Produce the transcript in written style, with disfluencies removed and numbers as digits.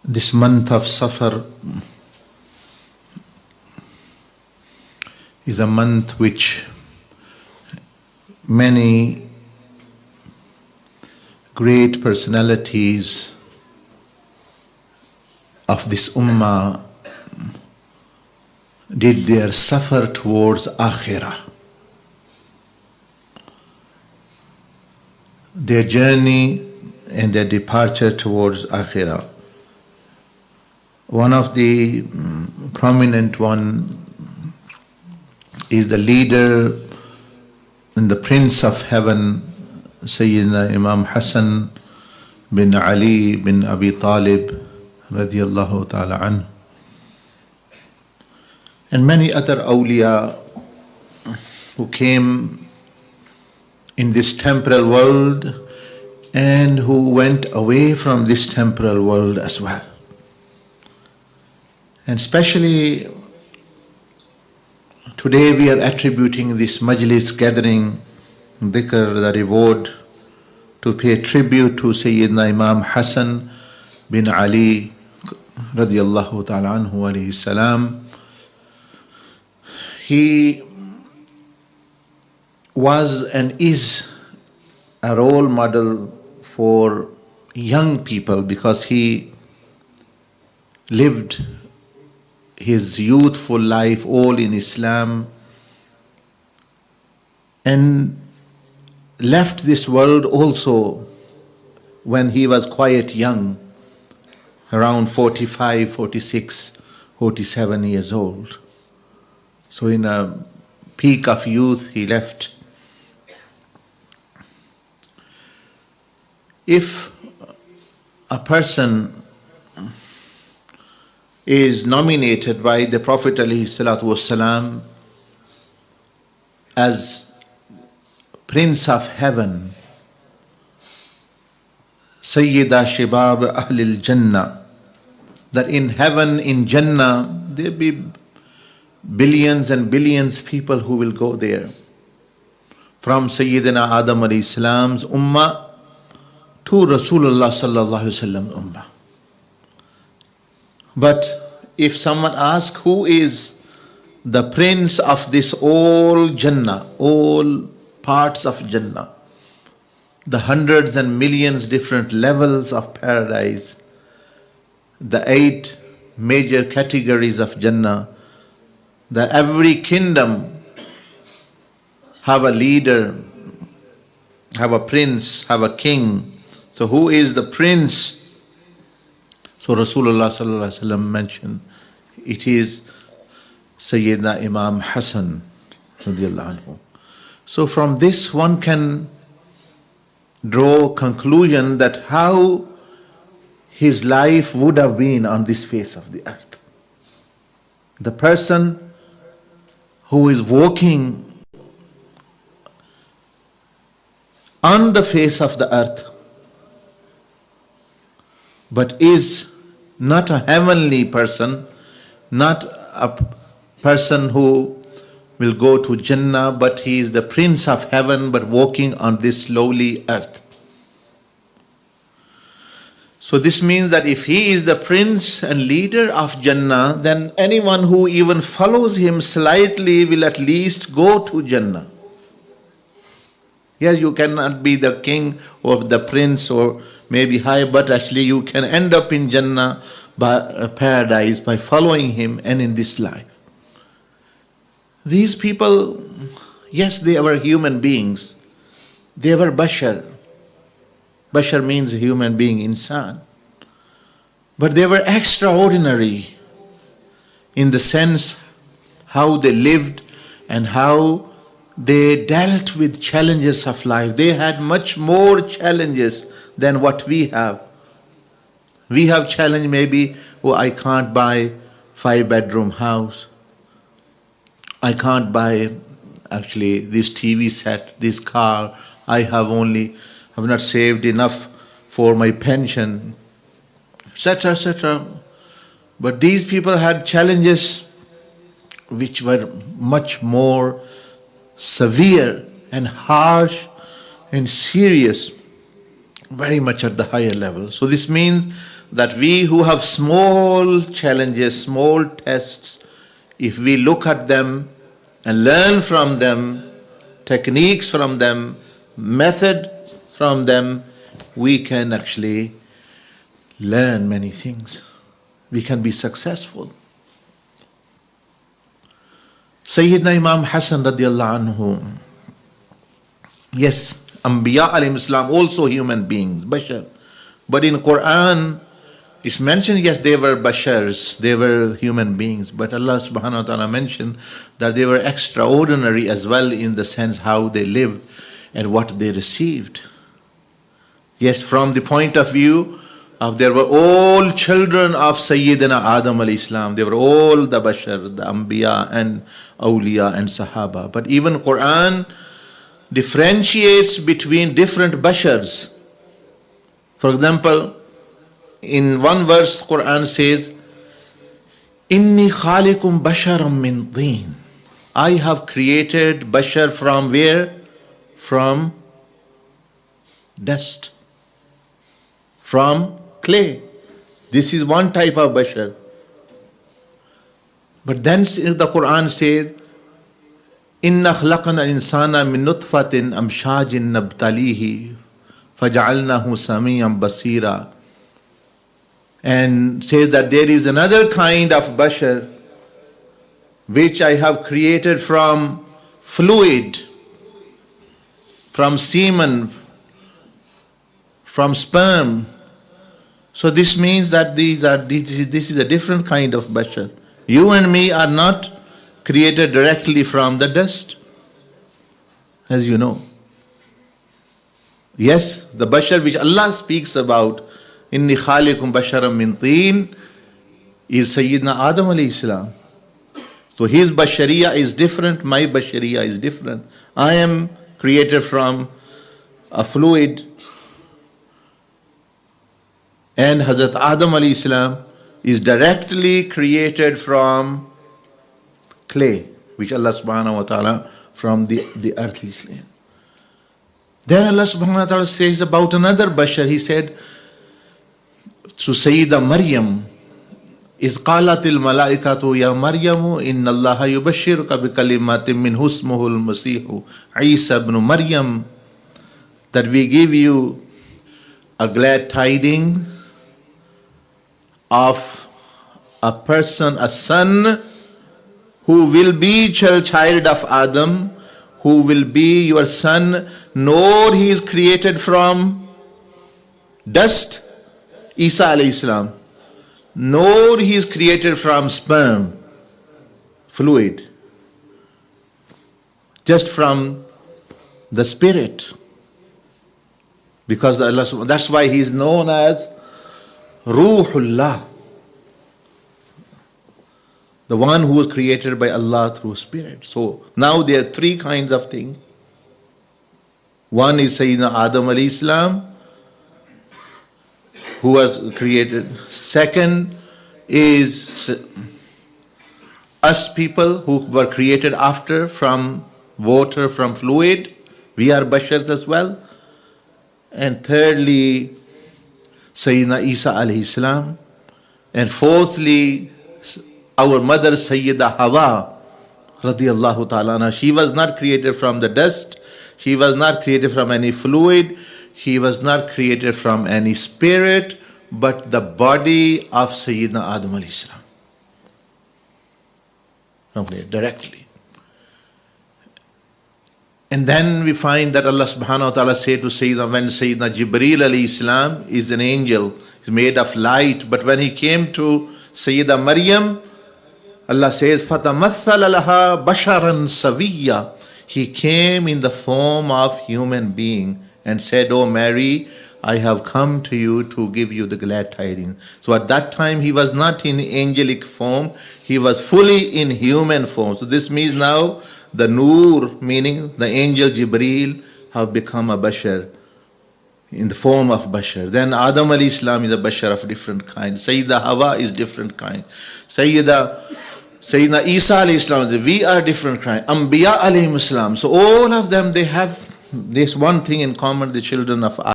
This month of Safar is a month which many great personalities of this ummah did their safar towards akhirah. Their journey and their departure towards akhirah. One of the prominent one is the leader and the Prince of Heaven, Sayyidina Imam Hassan bin Ali bin Abi Talib radiyallahu ta'ala anhu, and many other awliya who came in this temporal world and who went away from this temporal world as well. And especially today we are attributing this majlis gathering, dhikr, the reward, to pay tribute to Sayyidina Imam Hassan bin Ali radiyallahu ta'ala anhu alayhi salam. He was and is a role model for young people because he lived his youthful life all in Islam and left this world also when he was quite young, around 45, 46, 47 years old. So in a peak of youth he left. If a person is nominated by the Prophet ﷺ as Prince of Heaven, Sayyida Shibab Ahlil Jannah, that in heaven, in Jannah, there be billions and billions of people who will go there. From Sayyidina Adam alayhi salam's ummah to Rasulullah sallallahu alaihi wasallam ummah. But if someone asks who is the prince of this all Jannah, all parts of Jannah, the hundreds and millions different levels of paradise, the 8 major categories of Jannah, that every kingdom have a leader, have a prince, have a king. So who is the prince? So Rasulullah sallallahu alaihi wasallam mentioned, it is Sayyidina Imam Hassan radiyallahu anhu. So from this one can draw conclusion that how his life would have been on this face of the earth. The person who is walking on the face of the earth but is not a heavenly person, not a person who will go to Jannah, but he is the Prince of Heaven but walking on this lowly earth. So this means that if he is the prince and leader of Jannah, then anyone who even follows him slightly will at least go to Jannah. Yes, you cannot be the king or the prince or maybe high, but actually you can end up in Jannah, by paradise, by following him and in this life. These people, yes, they were human beings. They were bashar. Bashar means human being, insan. But they were extraordinary in the sense how they lived and how they dealt with challenges of life. They had much more challenges than what we have. We have challenge maybe, I can't buy 5-bedroom house. I can't buy actually this TV set, this car. I have not saved enough for my pension, etc., etc. But these people had challenges which were much more severe and harsh and serious, very much at the higher level. So this means that we who have small challenges, small tests, if we look at them and learn from them, techniques from them, method from them, we can actually learn many things. We can be successful. Sayyidina Imam Hassan radiallahu anhu, yes, Anbiya alayhim salam, also human beings, bashar. But in Quran, it's mentioned, yes, they were bashars, they were human beings. But Allah subhanahu wa ta'ala mentioned that they were extraordinary as well in the sense how they lived and what they received. Yes, from the point of view of they were all children of Sayyidina Adam alayhi salam. They were all the bashar, the Anbiya and Awliya and Sahaba. But even Quran differentiates between different bashars. For example, in one verse, Quran says, Inni khalikum basharam min teen. I have created bashar from where? From dust. From clay. This is one type of bashar. But then the Quran says, Inna khalaqna al-insana min nutfatin amshajin nabtalihi faj'alnahu samiyan basira. And says that there is another kind of bashar which I have created from fluid, from semen, from sperm. So this means that this is a different kind of bashar. You and me are not created directly from the dust, as you know. Yes, the bashar which Allah speaks about, Inni khalikum basharam min teen, is Sayyidina Adam alayhi salam. So his bashariya is different, my bashariya is different. I am created from a fluid, and Hazrat Adam alayhi salam is directly created from clay, which Allah subhanahu wa ta'ala, from the earthly clay. Then Allah subhanahu wa ta'ala says about another bashar, He said to Sayyida Maryam, إِذْ قَالَتِ الْمَلَائِكَةُ يَا مَرْيَمُ إِنَّ اللَّهَ يُبَشِّرُكَ بِكَلِمَاتٍ مِّنْهُ اسْمُهُ الْمَسِيحُ عِيسَى ibn Maryam, that we give you a glad tiding of a person, a son, who will be child of Adam, who will be your son, nor he is created from dust, Isa alayhi salam, nor he is created from sperm, fluid, just from the spirit. Because Allah, that's why he is known as Ruhullah, the one who was created by Allah through spirit. So now there are three kinds of things. One is Sayyidina Adam alayhi salam, who was created. Second is us people who were created after from water, from fluid. We are bashars as well. And thirdly, Sayyidina Isa alayhi salam. And fourthly, our mother Sayyida Hawa radiyallahu ta'ala anha. She was not created from the dust. She was not created from any fluid. He was not created from any spirit, but the body of Sayyidina Adam alayhi salam. Okay, directly. And then we find that Allah subhanahu wa ta'ala said to Sayyidina, when Sayyidina Jibreel alayhi salam is an angel, is made of light, but when he came to Sayyida Maryam, Allah says, فَتَمَثَّلَ لَهَا بَشَرًا سَوِيًّا. He came in the form of human being and said, "Oh Mary, I have come to you to give you the glad tidings." So at that time he was not in angelic form, he was fully in human form. So this means now the Noor, meaning the angel Jibreel, have become a bashar, in the form of bashar. Then Adam alayhi salam is a bashar of different kind. Sayyida Hawa is different kind. Sayyidina Isa alayhi salam, we are different kind. Anbiya alayhi salam. So all of them, they have this one thing in common, the children of